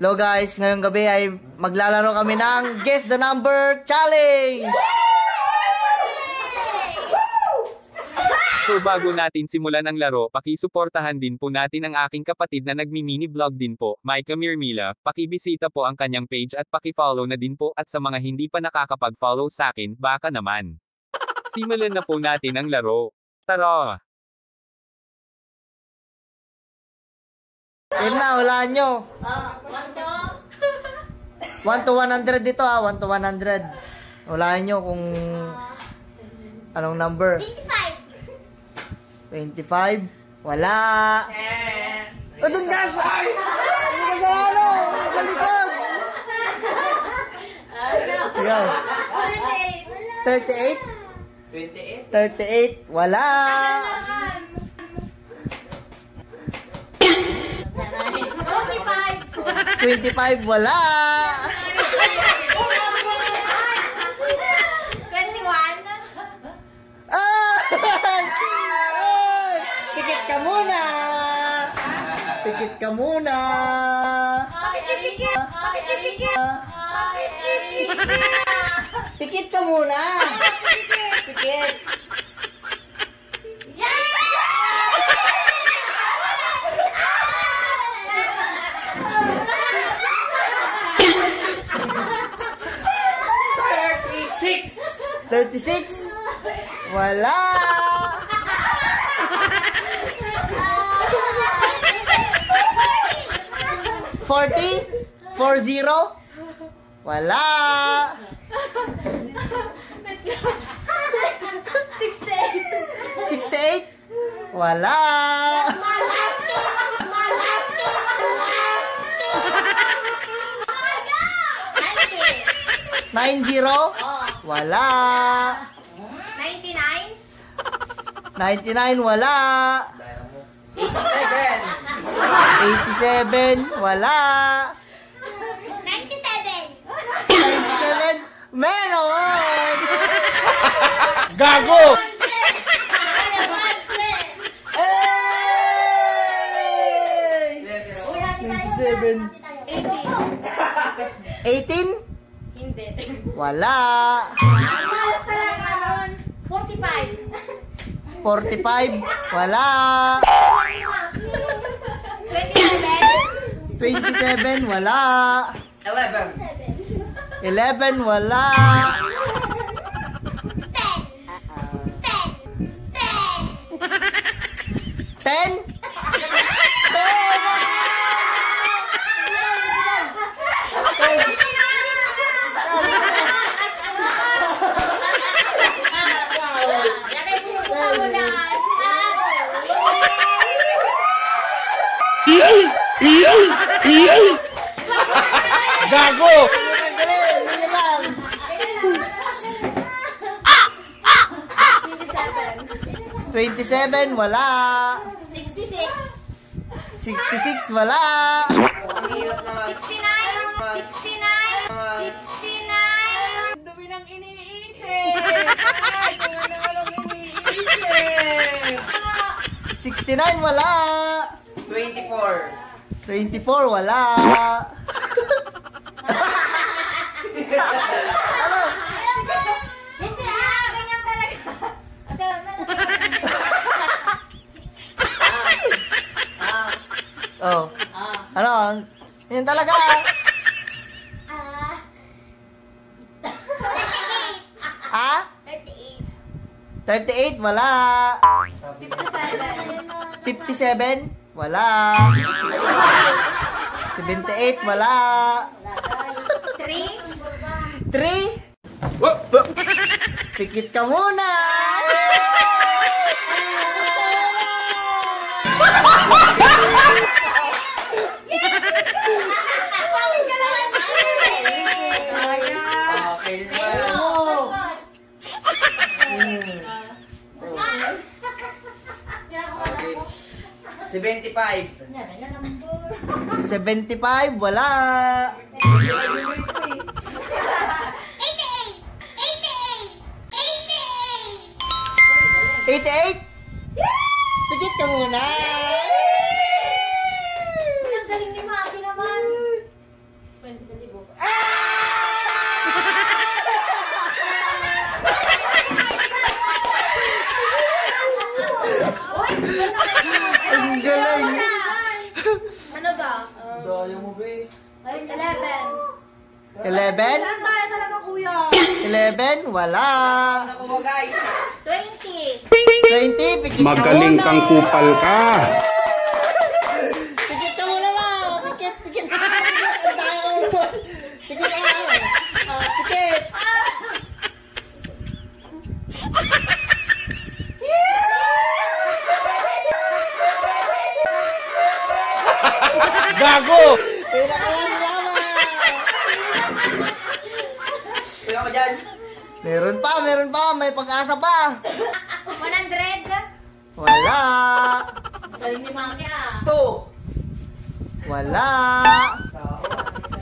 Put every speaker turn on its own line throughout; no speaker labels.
Hello guys, ngayong gabi ay maglalaro kami ng Guess the Number Challenge!
So bago natin simulan ang laro, pakisuportahan din po natin ang aking kapatid na nagmi-mini vlog din po, Micah Mirmila. Pakibisita po ang kanyang page at pakifollow na din po, at sa mga hindi pa nakakapag-follow sa akin, baka naman. Simulan na po natin ang laro. Tara!
Yun na, hulaan nyo. 1 to 100 dito 1 to 100. Hulaan nyo kung anong number. 25. Wala. O, dun ka sa... Dun ka sa ano? Sa likod. Yan. 38? 38. Wala. 25, wala.
21.
Pikit ka muna. Pikit ka muna. Pikit ka muna. Pikit. 36. Wala. 40. 40. Wala. 68. Wala. 90. Wala.
99.
99, wala. 87, wala.
97.
97, meron.
Gago!
Hey! 97. 18?
Hindi.
Wala.
Malas talaga nun. 45.
45, wala.
27.
27, wala. 11, wala. 10?
10? Gago!
27, wala.
66.
66, wala.
69. Dumi ng iniisip. Ay, kung ano iniisip.
69, wala. 24, wala.
Hindi ganyan talaga.
Oh. Ano? Yun talaga. 38, wala. 57, wala. 78, wala. 3? Pikit ka muna. Okay.
75.
75, wala. 88? Pikit ka muna.
Ang galing ni Maki naman.
Daya mo, be.
11.
11?
Saan tayo talaga, kuya?
11? Wala.
20.
20? Pikit ka
Magaling
muna.
kang kupal ka.
Pikit ka muna ba? Pikit. Pikit. Ang daya mo. Pikit ka. Pikit.
Gago!
Pinakalas mama. Meron pa. May pag-asa pa.
100.
Wala.
Galing ni Maki ah.
Wala.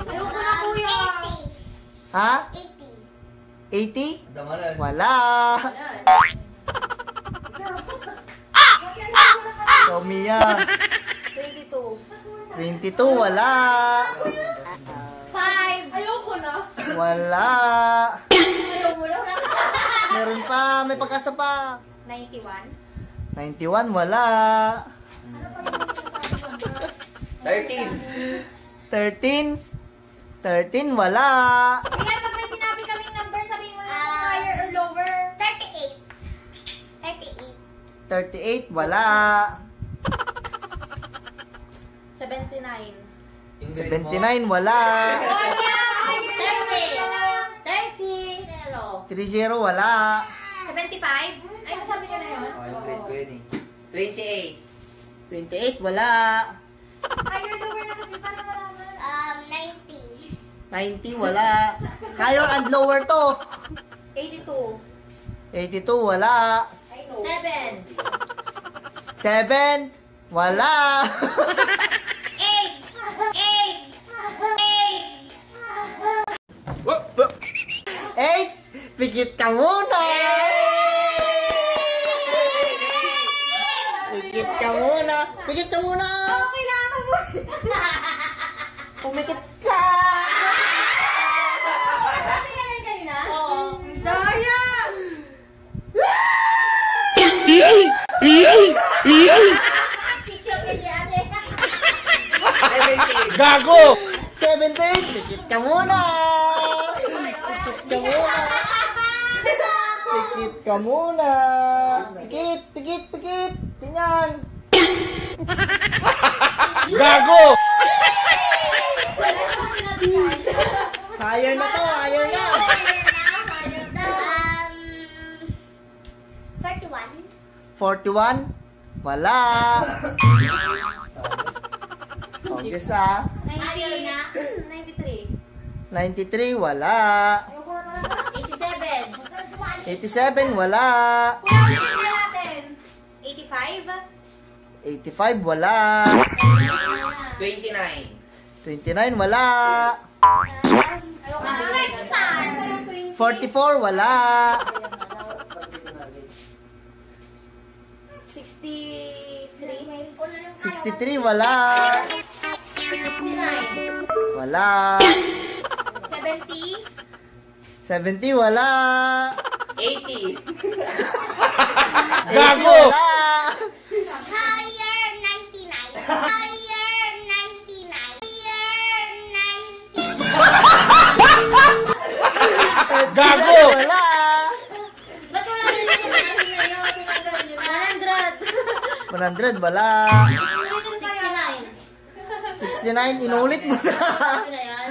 Ayoko na, kuya.
Ha? 80? Wala. Tomiya.
22.
22, wala.
5. Ayoko na.
Wala.
Ayoko na.
Meron pa, may pag-asa pa.
91.
91, wala. 13, wala.
Kuya, pag may sinabi kaming number, sabihin mo lang kung higher or lower.
38, wala.
79.
79, wala.
30.
30, wala.
75? Ay, nasabi ko na yun.
28, wala.
Higher, lower na kasi para malaman.
90, wala. Higher and lower to.
82.
82, wala.
7.
7, wala.
8.
8, pikit ka muna. Pikit ka muna. Pikit ka muna.
Kailangan mo.
Pumikit ka.
Sabi nga rin kanina? Oo. Daya!
Gago!
17, pikit ka muna. Pikit ka muna. Pikit ka muna. Pikit. Tingnan.
Gago!
Higher na to, higher na. 41, wala. Okay sa
93.
93, wala.
Ayoko na talaga.
87, wala.
Kuya, ulitin na natin. 85.
85, wala. 29, wala.
Ayoko na. Ay, saan?
44, wala.
63.
63, wala.
69.
Wala.
70.
70, wala.
80!
80,
Gago!
wala.
Gago!
Wala.
Ba't wala rin yung sinabi na yun? 100.
100, wala.
Ulitin pa yun.
69, inulit mo na.
Ano na yan?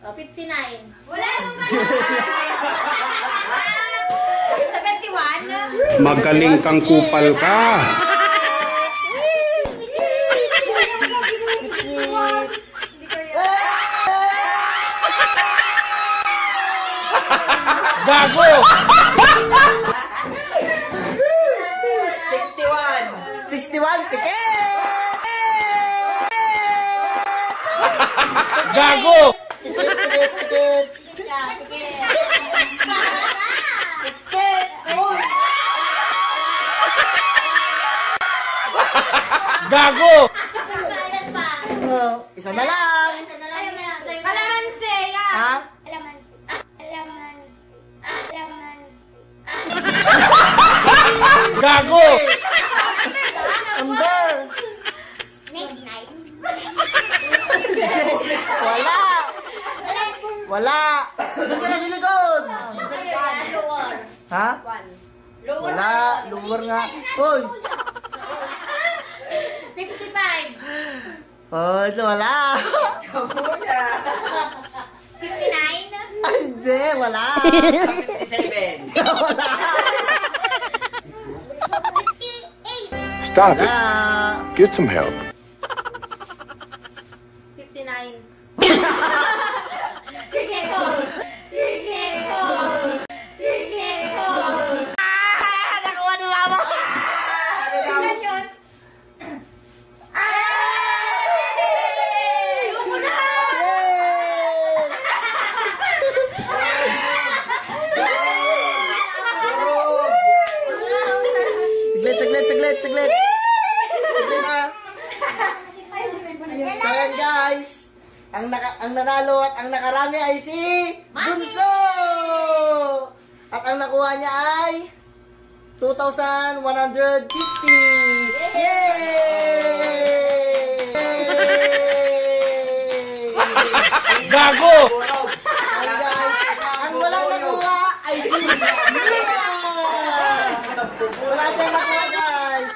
59. Wala nung ganun. 71.
Magaling kang kupal ka.
Gago! 61, tiket!
Gago!
Tiket!
Gago!
Oh, isa na lang.
Kalamansi, yan.
Ha?
Gago!
Number. Wala! Doon ka na sa likod!
Lower.
Ha?
Lower.
Wala! Lower nga. Hoy!
55.
Oh, ito wala!
59.
Ay, hindi! Wala!
57.
Wala!
Stop it.
Wala!
Get some help.
59. Sige ko. Sige ko. Sige ko.
Nakuha ni Mama!
Ilan yun? Ayoko na!
Saglit! Saglit na! So yan guys, ang nanalo at ang nakarami ay si Bunso! At ang nakuha niya ay 2,150! Yay!
Gago!
And guys, ang walang nakuha ay si Mia! Wala siyang nakuha guys!